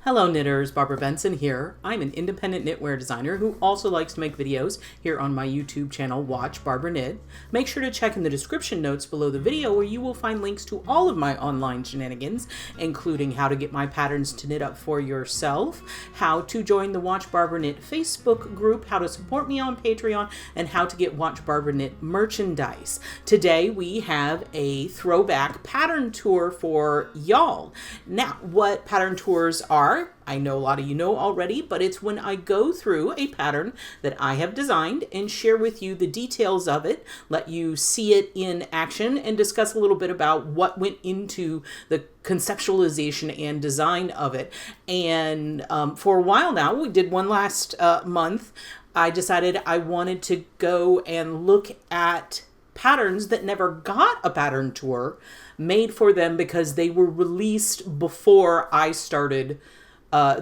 Hello knitters, Barbara Benson here. I'm an independent knitwear designer who also likes to make videos here on my YouTube channel, Watch Barbara Knit. Make sure to check in the description notes below the video where you will find links to all of my online shenanigans, including how to get my patterns to knit up for yourself, how to join the Watch Barbara Knit Facebook group, how to support me on Patreon, and how to get Watch Barbara Knit merchandise. Today we have a throwback pattern tour for y'all. Now, what pattern tours are, I know a lot of you know already, but it's when I go through a pattern that I have designed and share with you the details of it, let you see it in action, and discuss a little bit about what went into the conceptualization and design of it. And for a while now, we did one last month, I decided I wanted to go and look at patterns that never got a pattern tour made for them because they were released before I started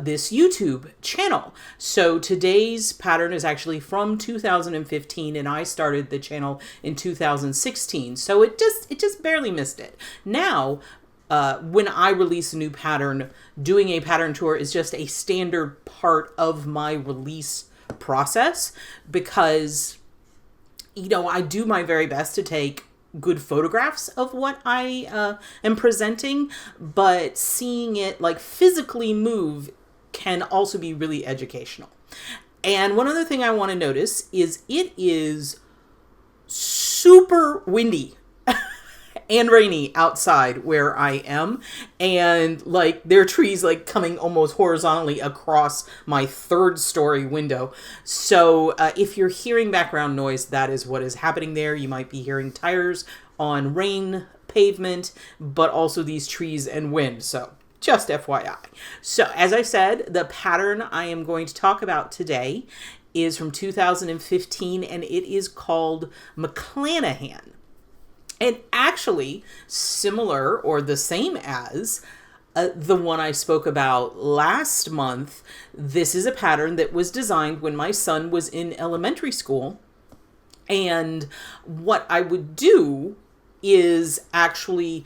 this YouTube channel. So today's pattern is actually from 2015 and I started the channel in 2016. So it just barely missed it. Now, when I release a new pattern, doing a pattern tour is just a standard part of my release process because, you know, I do my very best to take good photographs of what I am presenting, but seeing it like physically move can also be really educational. And one other thing I want to notice is it is super windy and rainy outside where I am, and like there are trees like coming almost horizontally across my third story window. So if you're hearing background noise, that is what is happening there. You might be hearing tires on rain pavement, but also these trees and wind. So just FYI. So as I said, the pattern I am going to talk about today is from 2015 and it is called McClanahan. And actually similar or the same as the one I spoke about last month. This is a pattern that was designed when my son was in elementary school. And what I would do is actually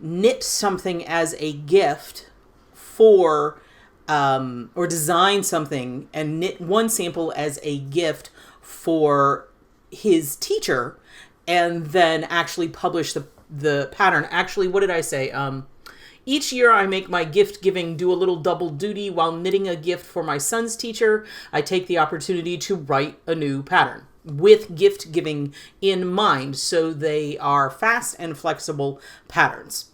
knit something as a gift for, or design something and knit one sample as a gift for his teacher, and then actually publish the pattern. Actually, what did I say? Each year I make my gift giving do a little double duty while knitting a gift for my son's teacher. I take the opportunity to write a new pattern with gift giving in mind, so they are fast and flexible patterns.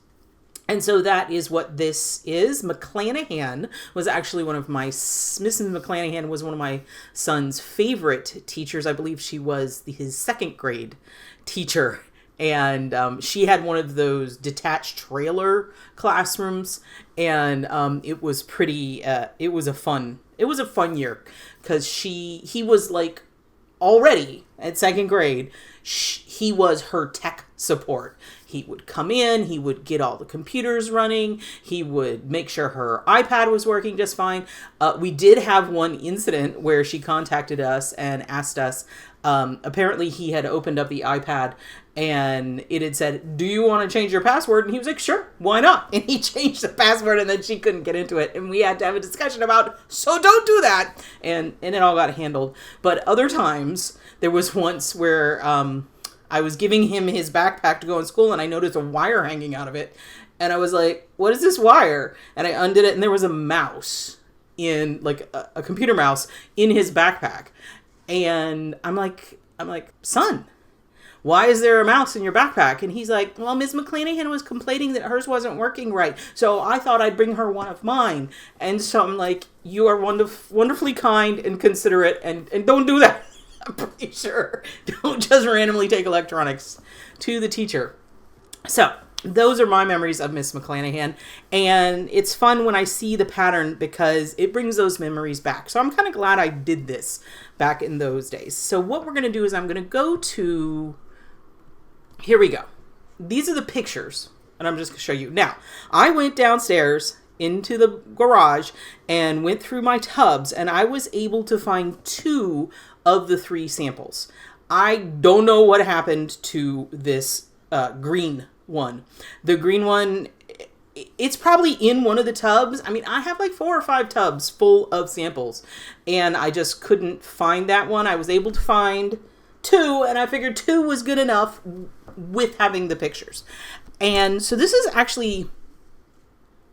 And so that is what this is. McClanahan was actually Mrs. McClanahan was one of my son's favorite teachers. I believe she was his second grade teacher. And she had one of those detached trailer classrooms. And it was pretty, it was a fun year because he was like already at second grade, he was her tech support. He would come in, he would get all the computers running, he would make sure her iPad was working just fine. We did have one incident where she contacted us and asked us, apparently he had opened up the iPad and it had said, "Do you want to change your password?" And he was like, "Sure, why not?" And he changed the password and then she couldn't get into it. And we had to have a discussion about, so don't do that. And it all got handled. But other times, there was once where I was giving him his backpack to go in school and I noticed a wire hanging out of it. And I was like, "What is this wire?" And I undid it and there was a mouse in like a computer mouse in his backpack. And I'm like, "Son, why is there a mouse in your backpack?" And he's like, "Well, Ms. McClanahan was complaining that hers wasn't working right. So I thought I'd bring her one of mine." And so I'm like, "You are wonderfully kind and considerate and don't do that." I'm pretty sure. Don't just randomly take electronics to the teacher. So those are my memories of Miss McClanahan. And it's fun when I see the pattern because it brings those memories back. So I'm kind of glad I did this back in those days. So what we're going to do is I'm going to go to... Here we go. These are the pictures. And I'm just going to show you. Now, I went downstairs into the garage and went through my tubs. And I was able to find 2 of the 3 samples. I don't know what happened to this green one. The green one it's probably in one of the tubs. I mean, I have like 4 or 5 tubs full of samples, and I just couldn't find that one. I was able to find 2, and I figured 2 was good enough with having the pictures. And so this is actually,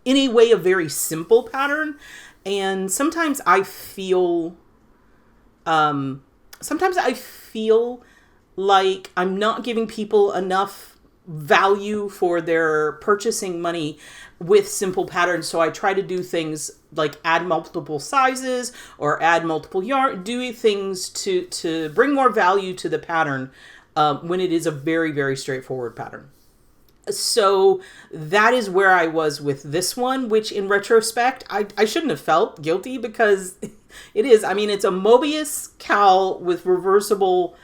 in a way, a very simple pattern. And sometimes I feel like I'm not giving people enough value for their purchasing money with simple patterns. So I try to do things like add multiple sizes or add multiple yarn, do things to bring more value to the pattern when it is a very, very straightforward pattern. So that is where I was with this one, which in retrospect, I shouldn't have felt guilty because it is. I mean, it's a Mobius cowl with reversible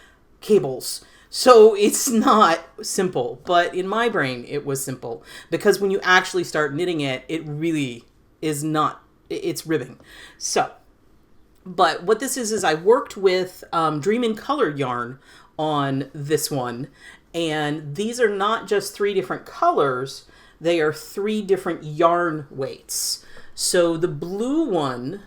cables. So it's not simple, but in my brain, it was simple because when you actually start knitting it, it really is not, it's ribbing. So, but what this is I worked with Dream in Color yarn on this one. And these are not just 3 different colors, they are 3 different yarn weights. So the blue one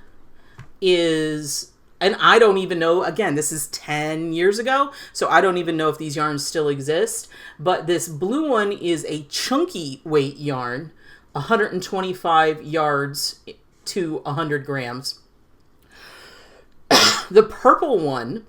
is, and I don't even know, again, this is 10 years ago, so I don't even know if these yarns still exist, but this blue one is a chunky weight yarn, 125 yards to 100 grams. The purple one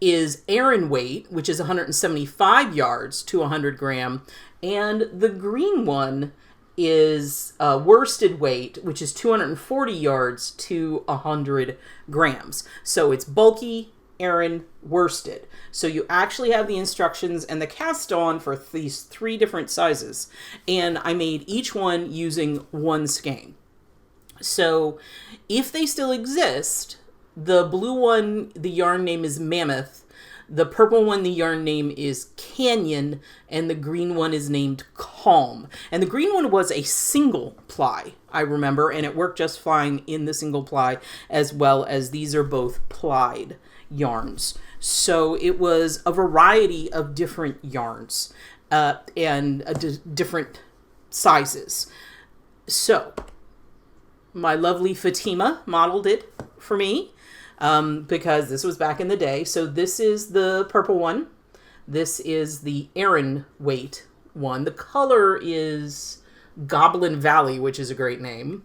is Aran weight, which is 175 yards to 100 gram, and the green one is worsted weight, which is 240 yards to 100 grams. So it's bulky, Aran, worsted. So you actually have the instructions and the cast on for these 3 different sizes, and I made each one using 1 skein. So if they still exist, the blue one, the yarn name is Mammoth. The purple one, the yarn name is Canyon. And the green one is named Calm. And the green one was a single ply, I remember. And it worked just fine in the single ply, as well as these are both plied yarns. So it was a variety of different yarns and different sizes. So my lovely Fatima modeled it for me. Because this was back in the day. So this is the purple one. This is the Aran weight one. The color is Goblin Valley, which is a great name.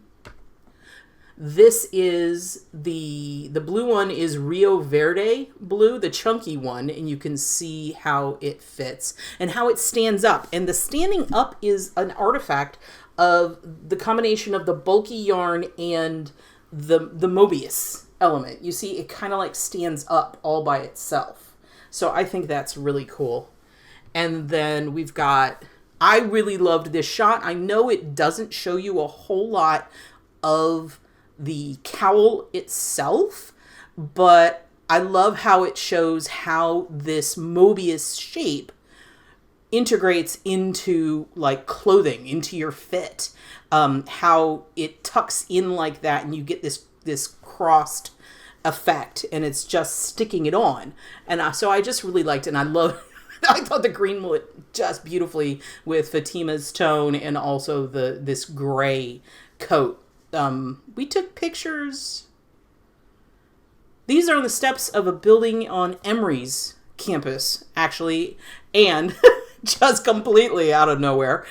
This is the blue one is Rio Verde blue, the chunky one, and you can see how it fits and how it stands up. And the standing up is an artifact of the combination of the bulky yarn and the Mobius element. You see, it kind of like stands up all by itself. So I think that's really cool. And then we've got, I really loved this shot. I know it doesn't show you a whole lot of the cowl itself, but I love how it shows how this Mobius shape integrates into like clothing, into your fit, how it tucks in like that and you get this crossed effect and it's just sticking it on. And so I just really liked it, and I thought the green went just beautifully with Fatima's tone and also this gray coat. We took pictures. These are on the steps of a building on Emory's campus, actually, and just completely out of nowhere.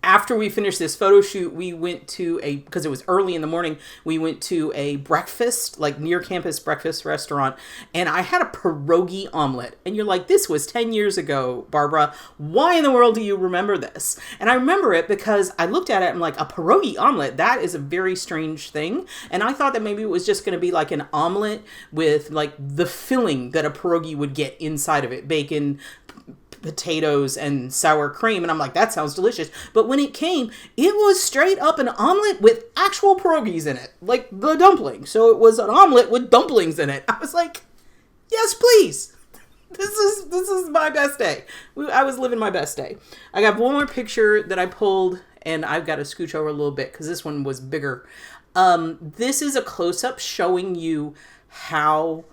After we finished this photo shoot, we went to because it was early in the morning, we went to a breakfast, like near campus breakfast restaurant, and I had a pierogi omelet. And you're like, this was 10 years ago, Barbara. Why in the world do you remember this? And I remember it because I looked at it and I'm like, a pierogi omelet, that is a very strange thing. And I thought that maybe it was just going to be like an omelet with like the filling that a pierogi would get inside of it, bacon, potatoes, and sour cream. And I'm like, that sounds delicious. But when it came, it was straight up an omelet with actual pierogies in it, like the dumpling. So it was an omelet with dumplings in it. I was like, yes, please. This is my best day. I was living my best day. I got one more picture that I pulled, and I've got to scooch over a little bit because this one was bigger. This is a close-up showing you how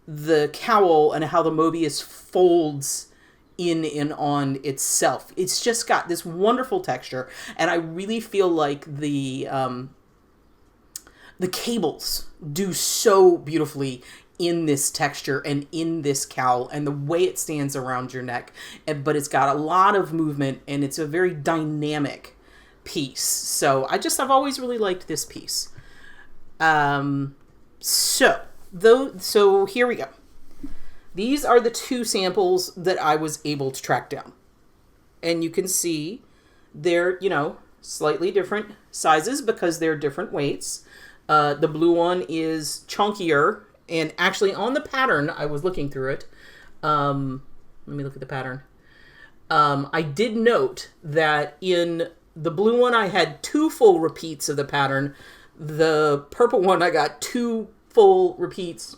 the cowl and how the Mobius folds in and on itself. It's just got this wonderful texture, and I really feel like the cables do so beautifully in this texture and in this cowl and the way it stands around your neck. But it's got a lot of movement, and it's a very dynamic piece. So I've always really liked this piece. So here we go. These are the two samples that I was able to track down. And you can see they're, slightly different sizes because they're different weights. The blue one is chunkier. And actually on the pattern, I was looking through it. Let me look at the pattern. I did note that in the blue one, I had 2 full repeats of the pattern. The purple one, I got 2 full repeats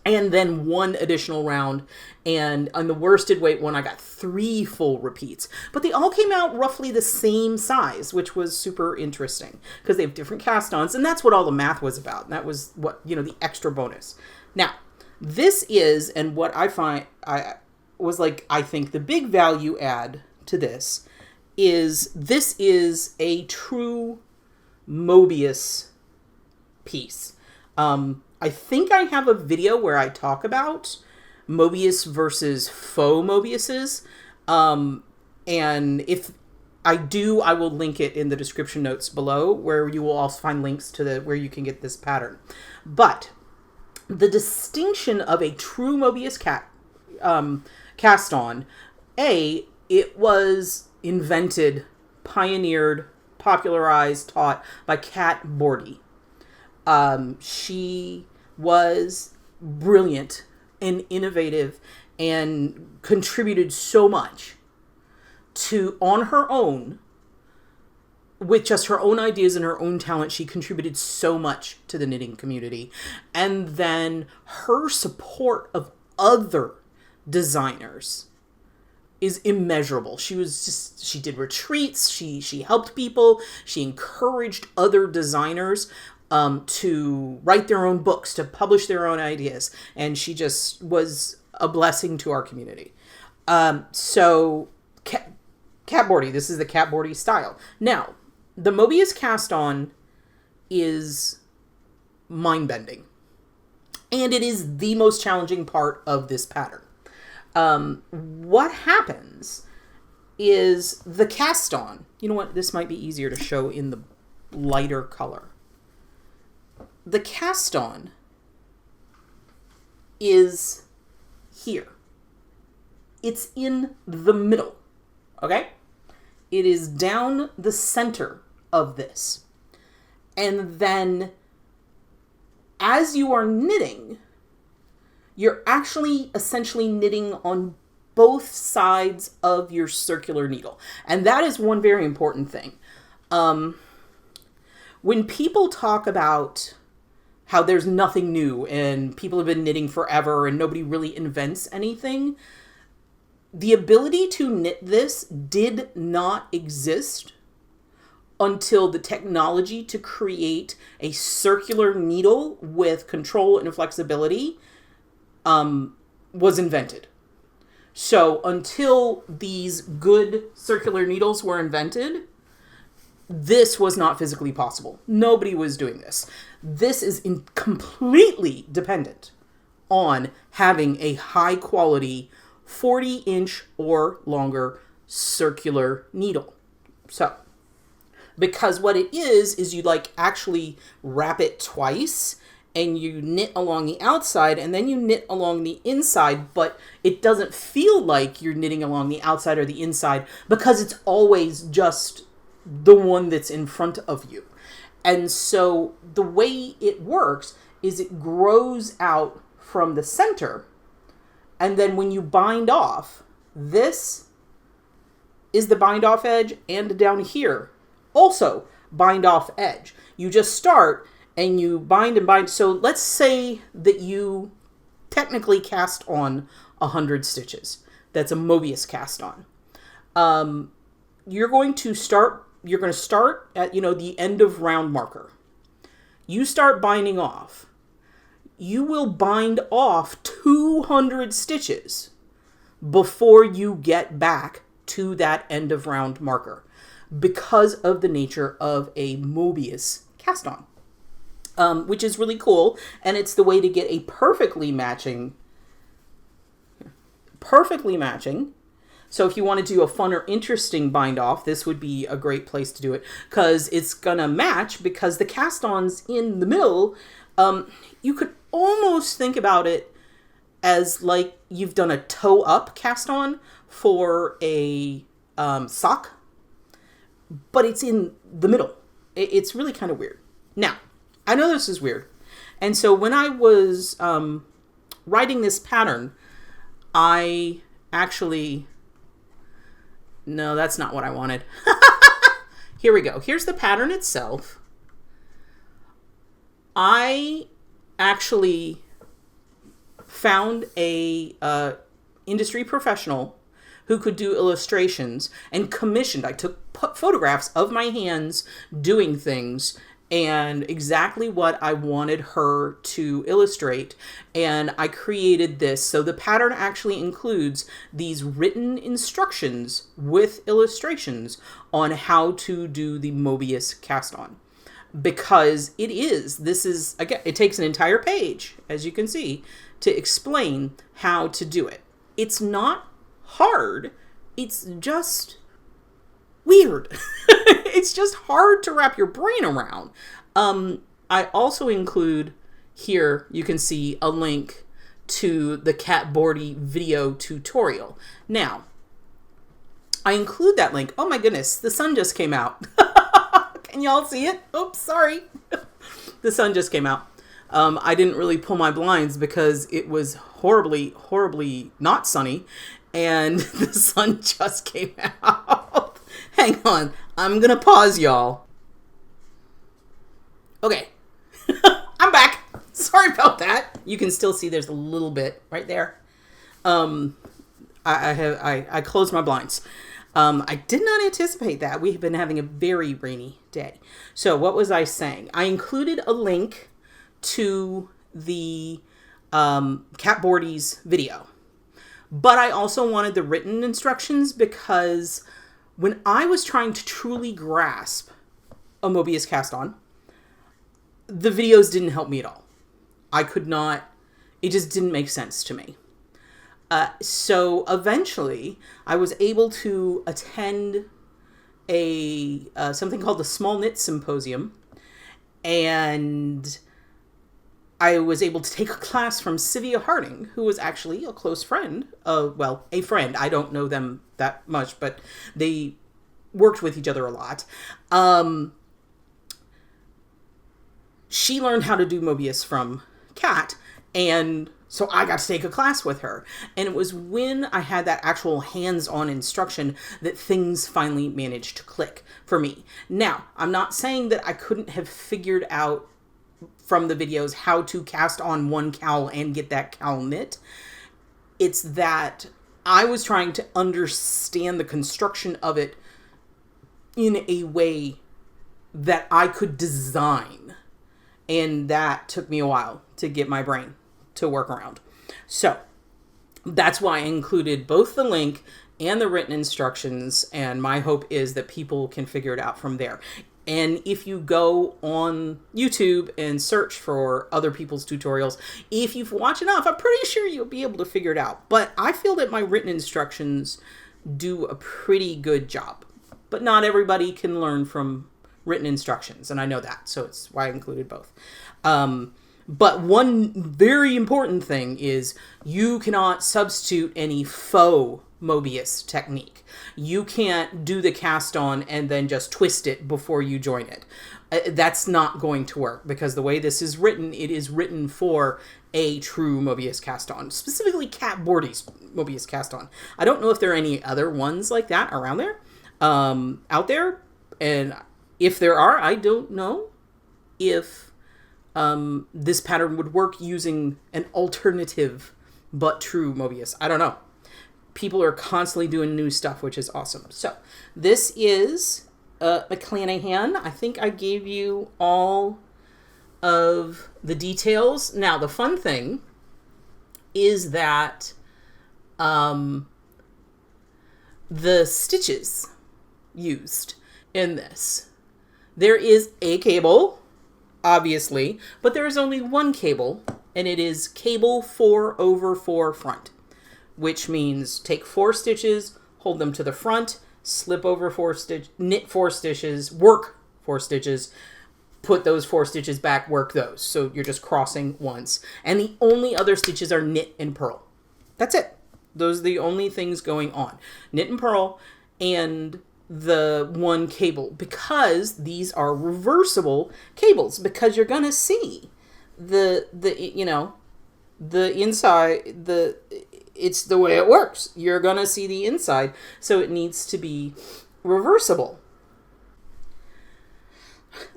and then 1 additional round. And on the worsted weight one, I got 3 full repeats. But they all came out roughly the same size, which was super interesting because they have different cast-ons. And that's what all the math was about. And that was what, the extra bonus. Now, this is, and what I find, I think the big value add to this is a true Mobius piece. I think I have a video where I talk about Mobius versus faux Mobiuses. And if I do, I will link it in the description notes below, where you will also find links to where you can get this pattern. But the distinction of a true Mobius cast-on, it was invented, pioneered, popularized, taught by Kat Bordy. She was brilliant and innovative and contributed so much on her own, with just her own ideas and her own talent. She contributed so much to the knitting community. And then her support of other designers is immeasurable. She did retreats. She helped people. She encouraged other designers to write their own books, to publish their own ideas. And she just was a blessing to our community. So Kat Bordy, this is the Kat Bordy style. Now, the Mobius cast-on is mind-bending. And it is the most challenging part of this pattern. What happens is the cast-on, you know what, this might be easier to show in the lighter color. The cast-on is here. It's in the middle, okay? It is down the center of this. And then as you are knitting, you're actually essentially knitting on both sides of your circular needle. And that is one very important thing. When people talk about how there's nothing new and people have been knitting forever and nobody really invents anything, the ability to knit this did not exist until the technology to create a circular needle with control and flexibility was invented. So until these good circular needles were invented, this was not physically possible. Nobody was doing this. This is completely dependent on having a high quality 40-inch or longer circular needle. So, because what it is you actually wrap it twice and you knit along the outside and then you knit along the inside, but it doesn't feel like you're knitting along the outside or the inside because it's always just the one that's in front of you. And so the way it works is it grows out from the center, and then when you bind off, this is the bind off edge, and down here also bind off edge. You just start and you bind and bind. So let's say that you technically cast on 100 stitches. That's a Mobius cast on. You're going to start at, the end of round marker. You start binding off. You will bind off 200 stitches before you get back to that end of round marker because of the nature of a Mobius cast on, which is really cool. And it's the way to get a perfectly matching. So if you want to do a fun or interesting bind off, this would be a great place to do it, because it's gonna match, because the cast-ons in the middle, you could almost think about it as like you've done a toe up cast on for a sock, but it's in the middle. It's really kind of weird. Now, I know this is weird. And so when I was writing this pattern, I actually... No, that's not what I wanted. Here we go. Here's the pattern itself. I actually found a industry professional who could do illustrations and commissioned. I took photographs of my hands doing things and exactly what I wanted her to illustrate. And I created this. So the pattern actually includes these written instructions with illustrations on how to do the Mobius cast on. Because this is, again, it takes an entire page, as you can see, to explain how to do it. It's not hard. It's just weird. It's just hard to wrap your brain around. I also include here, you can see a link to the Cat Boardy video tutorial. Now, I include that link. Oh my goodness, the sun just came out. Can y'all see it? Oops, sorry. The sun just came out. I didn't really pull my blinds because it was horribly, horribly not sunny, and the sun just came out. Hang on, I'm gonna pause, y'all. Okay, I'm back. Sorry about that. You can still see there's a little bit right there. I closed my blinds. I did not anticipate that. We have been having a very rainy day. So what was I saying? I included a link to the Cat Boardy's video. But I also wanted the written instructions because when I was trying to truly grasp a Mobius cast on, the videos didn't help me at all. I could not, it just didn't make sense to me. So eventually I was able to attend a something called the Small Knit Symposium, and I was able to take a class from Sylvia Harding, who was actually a close friend of, a friend. I don't know them that much, but they worked with each other a lot. She learned how to do Mobius from Cat, and so I got to take a class with her. And it was when I had that actual hands-on instruction that things finally managed to click for me. Now, I'm not saying that I couldn't have figured out from the videos how to cast on one cowl and get that cowl knit. It's that I was trying to understand the construction of it in a way that I could design. And that took me a while to get my brain to work around. So that's why I included both the link and the written instructions. And my hope is that people can figure it out from there. And if you go on YouTube and search for other people's tutorials, if you've watched enough, I'm pretty sure you'll be able to figure it out. But I feel that my written instructions do a pretty good job. But not everybody can learn from written instructions, and I know that, so it's why I included both. But one very important thing is you cannot substitute any faux Mobius technique. You can't do the cast on and then just twist it before you join it. That's not going to work, because the way this is written, it is written for a true Mobius cast on, specifically Cat Boardy's Mobius cast on. I don't know if there are any other ones like that around there, out there, and if there are, I don't know if this pattern would work using an alternative but true Mobius. I don't know. People are constantly doing new stuff, which is awesome. So this is McClanahan. I think I gave you all of the details. Now, the fun thing is that Um, the stitches used in this. There is a cable, obviously, but there is only one cable, and it is cable 4/4 front, which means take 4 stitches, hold them to the front, slip over 4 stitches, knit 4 stitches, work 4 stitches, put those 4 stitches back, work those. So you're just crossing once. And the only other stitches are knit and purl. That's it. Those are the only things going on. Knit and purl and the one cable, because these are reversible cables, because you're going to see the inside, it's the way it works. You're going to see the inside, so it needs to be reversible.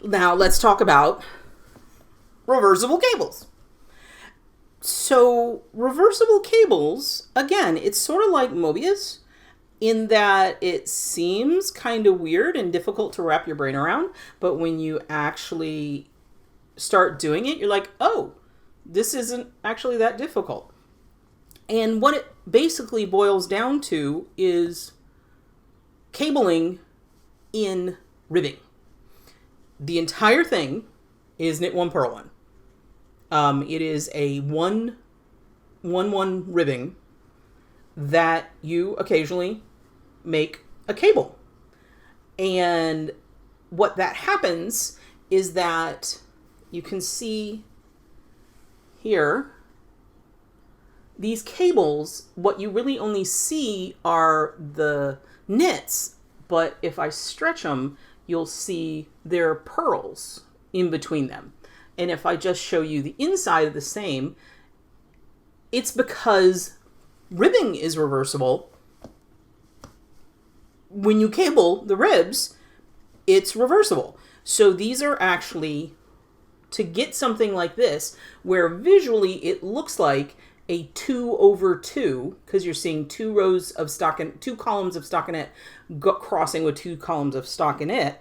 Now let's talk about reversible cables. So reversible cables, again, it's sort of like Mobius in that it seems kind of weird and difficult to wrap your brain around, but when you actually start doing it, you're like, oh, this isn't actually that difficult. And what it basically boils down to is cabling in ribbing. The entire thing is knit 1 purl 1. It is a 1/1 ribbing that you occasionally make a cable. And what that happens is that you can see here, these cables, what you really only see are the knits, but if I stretch them, you'll see there are purls in between them. And if I just show you the inside of the same, it's because ribbing is reversible. When you cable the ribs, it's reversible. So these are actually, to get something like this, where visually it looks like a 2/2, because you're seeing 2 rows of stockinette, 2 columns of stockinette crossing with 2 columns of stockinette,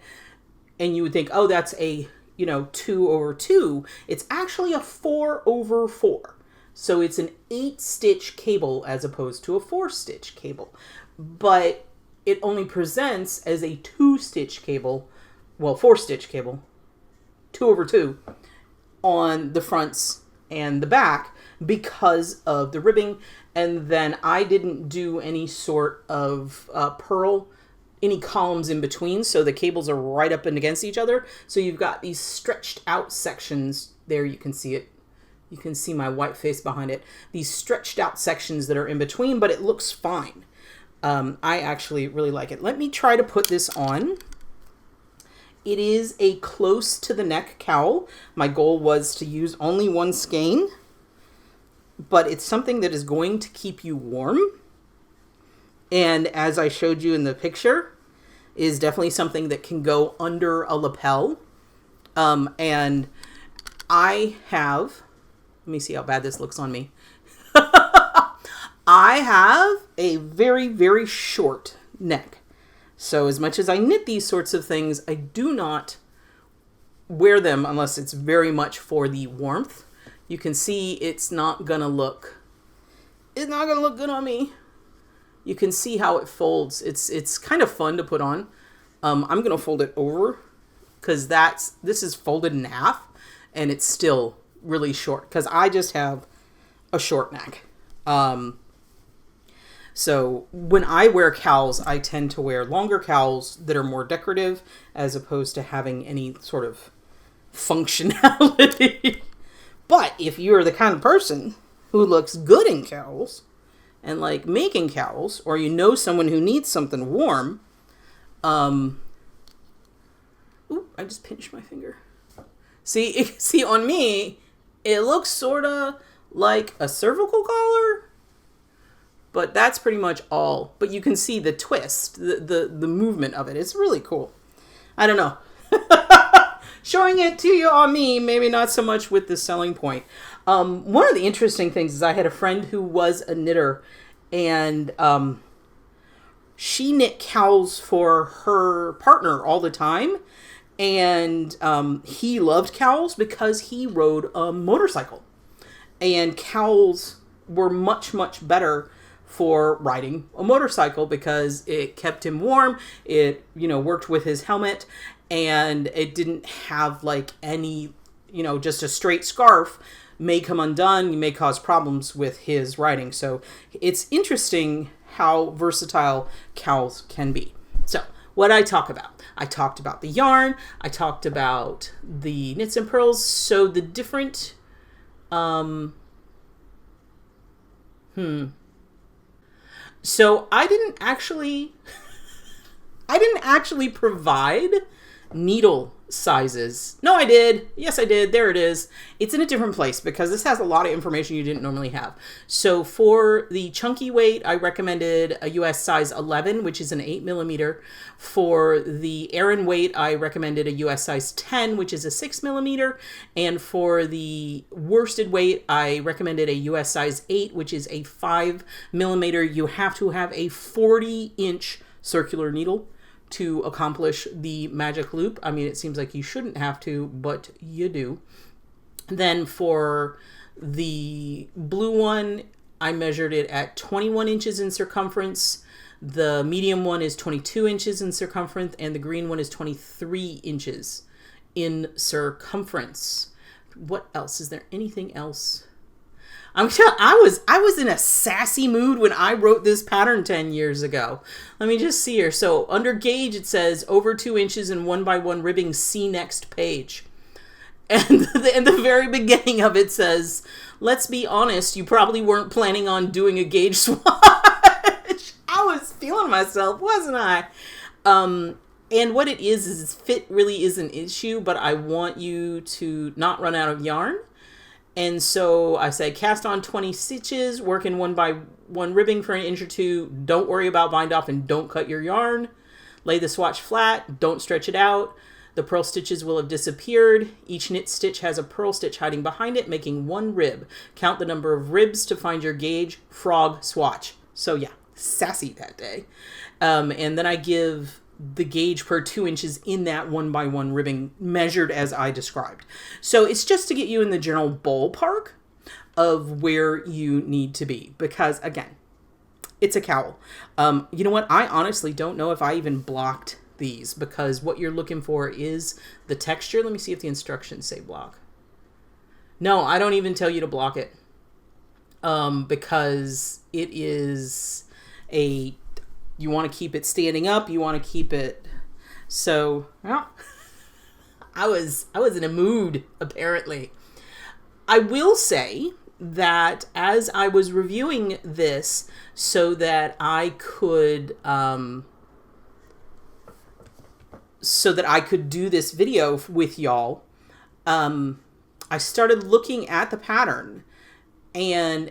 and you would think, oh, that's a 2/2. It's actually a 4/4. So it's an 8-stitch cable as opposed to a 4-stitch cable. But it only presents as a 2-stitch cable, 4-stitch cable, 2/2 on the fronts and the back because of the ribbing. And then I didn't do any sort of purl, any columns in between, so the cables are right up and against each other. So you've got these stretched out sections there. You can see it. You can see my white face behind it. These stretched out sections that are in between, but it looks fine. I actually really like it. Let me try to put this on. It is a close to the neck cowl. My goal was to use only one skein, but it's something that is going to keep you warm. And as I showed you in the picture, is definitely something that can go under a lapel. And I have, let me see how bad this looks on me. I have a very, very short neck. So as much as I knit these sorts of things, I do not wear them unless it's very much for the warmth. You can see it's not gonna look good on me. You can see how it folds. It's kind of fun to put on. I'm gonna fold it over because this is folded in half and it's still really short because I just have a short neck. So when I wear cowls, I tend to wear longer cowls that are more decorative as opposed to having any sort of functionality. But if you're the kind of person who looks good in cowls and like making cowls, or you know someone who needs something warm, ooh, I just pinched my finger. See on me, it looks sort of like a cervical collar. But that's pretty much all. But you can see the twist, the movement of it. It's really cool. I don't know. Showing it to you on me, maybe not so much with the selling point. One of the interesting things is I had a friend who was a knitter, and she knit cowls for her partner all the time. And he loved cowls because he rode a motorcycle. And cowls were much, much better for riding a motorcycle because it kept him warm. It, worked with his helmet, and it didn't have like any, just a straight scarf may come undone, may cause problems with his riding. So it's interesting how versatile cowls can be. So what I talk about? I talked about the yarn. I talked about the knits and pearls. So the different, So I didn't actually provide needle sizes. No, I did. Yes, I did. There it is. It's in a different place because this has a lot of information you didn't normally have. So for the chunky weight, I recommended a US size 11, which is an 8mm. For the Aran weight, I recommended a US size 10, which is a 6mm. And for the worsted weight, I recommended a US size 8, which is a 5mm. You have to have a 40-inch circular needle to accomplish the magic loop. I mean, it seems like you shouldn't have to, but you do. Then for the blue one, I measured it at 21 inches in circumference. The medium one is 22 inches in circumference, and the green one is 23 inches in circumference. What else? Is there anything else? I was in a sassy mood when I wrote this pattern 10 years ago. Let me just see here. So under gauge, it says over 2 inches and 1x1 ribbing, see next page. And in the very beginning of it says, let's be honest, you probably weren't planning on doing a gauge swatch. I was feeling myself, wasn't I? And what it is fit really is an issue, but I want you to not run out of yarn. And so I say cast on 20 stitches, work in 1x1 ribbing for an inch or two. Don't worry about bind off and don't cut your yarn. Lay the swatch flat, don't stretch it out. The purl stitches will have disappeared. Each knit stitch has a purl stitch hiding behind it, making one rib. Count the number of ribs to find your gauge. Frog swatch. So yeah, sassy that day. And then I give the gauge per 2 inches in that 1x1 ribbing measured as I described. So it's just to get you in the general ballpark of where you need to be, because again, it's a cowl. You know what? I honestly don't know if I even blocked these, because what you're looking for is the texture. Let me see if the instructions say block. No, I don't even tell you to block it, because it is you want to keep it standing up. You want to keep it. So, well, I was in a mood, apparently. I will say that as I was reviewing this so that I could do this video with y'all, I started looking at the pattern and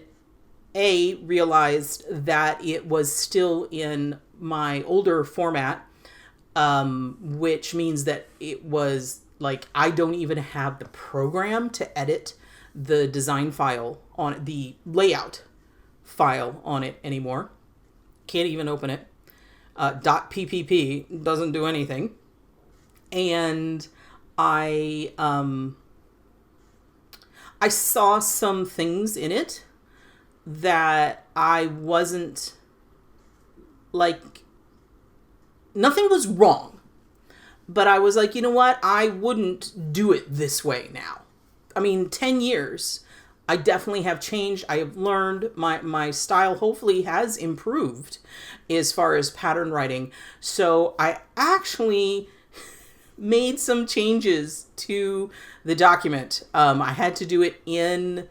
realized that it was still in my older format, which means that it was like, I don't even have the program to edit the design file on it, the layout file on it anymore. Can't even open it. .ppp doesn't do anything. And I saw some things in it that I wasn't, like, nothing was wrong, but I was like, you know what? I wouldn't do it this way now. I mean, 10 years, I definitely have changed. I have learned. My style hopefully has improved as far as pattern writing. So I actually made some changes to the document. I had to do it in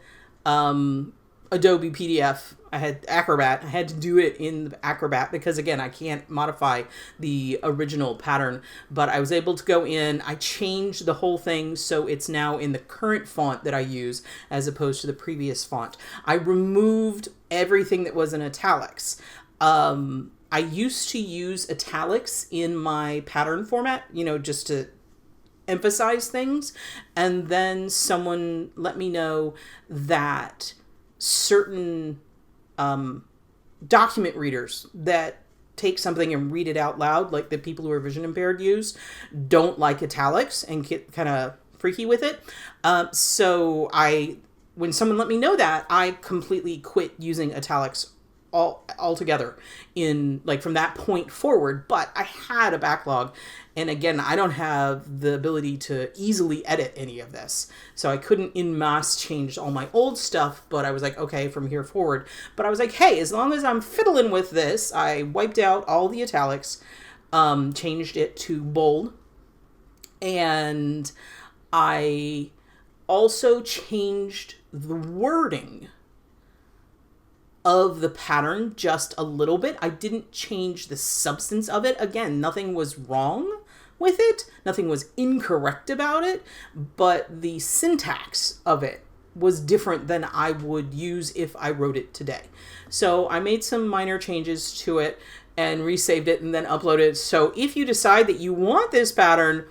Adobe PDF. I had Acrobat. I had to do it in Acrobat because, again, I can't modify the original pattern. But I was able to go in. I changed the whole thing so it's now in the current font that I use as opposed to the previous font. I removed everything that was in italics. I used to use italics in my pattern format, just to emphasize things. And then someone let me know that certain document readers that take something and read it out loud, like the people who are vision impaired use, don't like italics and get kind of freaky with it. So when someone let me know that, I completely quit using italics all together in like from that point forward, but I had a backlog. And again, I don't have the ability to easily edit any of this. So I couldn't en masse change all my old stuff, but I was like, okay, from here forward. But I was like, hey, as long as I'm fiddling with this, I wiped out all the italics, changed it to bold, and I also changed the wording of the pattern just a little bit. I didn't change the substance of it. Again, nothing was wrong with it. Nothing was incorrect about it, but the syntax of it was different than I would use if I wrote it today. So I made some minor changes to it and resaved it and then uploaded it. So if you decide that you want this pattern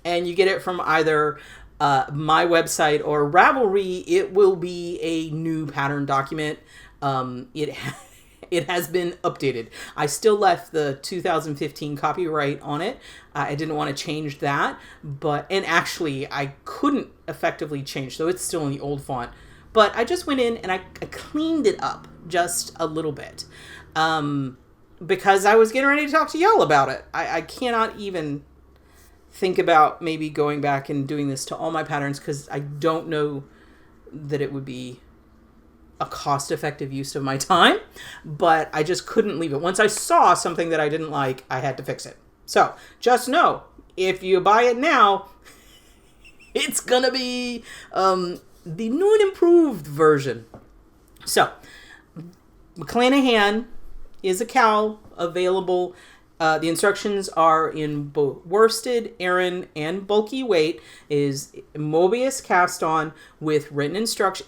and you get it from either my website or Ravelry, it will be a new pattern document. It has been updated. I still left the 2015 copyright on it. I didn't want to change that, and actually I couldn't effectively change, so it's still in the old font. But I just went in and I cleaned it up just a little bit, because I was getting ready to talk to y'all about it. I cannot even think about maybe going back and doing this to all my patterns, because I don't know that it would be a cost-effective use of my time, but I just couldn't leave it. Once I saw something that I didn't like, I had to fix it. So just know, if you buy it now, it's gonna be the new and improved version. So McClanahan is a cowl available. The instructions are in both worsted, Aran, and bulky weight. Is Mobius cast on with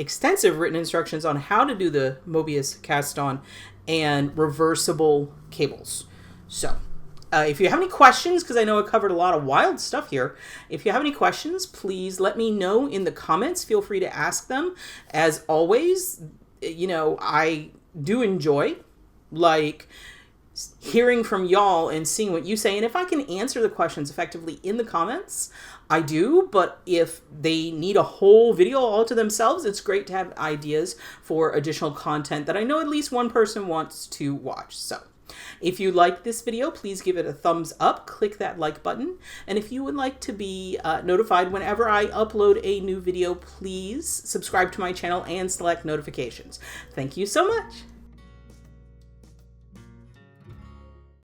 extensive written instructions on how to do the Mobius cast on, and reversible cables. So if you have any questions, because I know I covered a lot of wild stuff here, if you have any questions, please let me know in the comments. Feel free to ask them. As always, I do enjoy hearing from y'all and seeing what you say. And if I can answer the questions effectively in the comments, I do. But if they need a whole video all to themselves, it's great to have ideas for additional content that I know at least one person wants to watch. So if you like this video, please give it a thumbs up, click that like button. And if you would like to be notified whenever I upload a new video, please subscribe to my channel and select notifications. Thank you so much.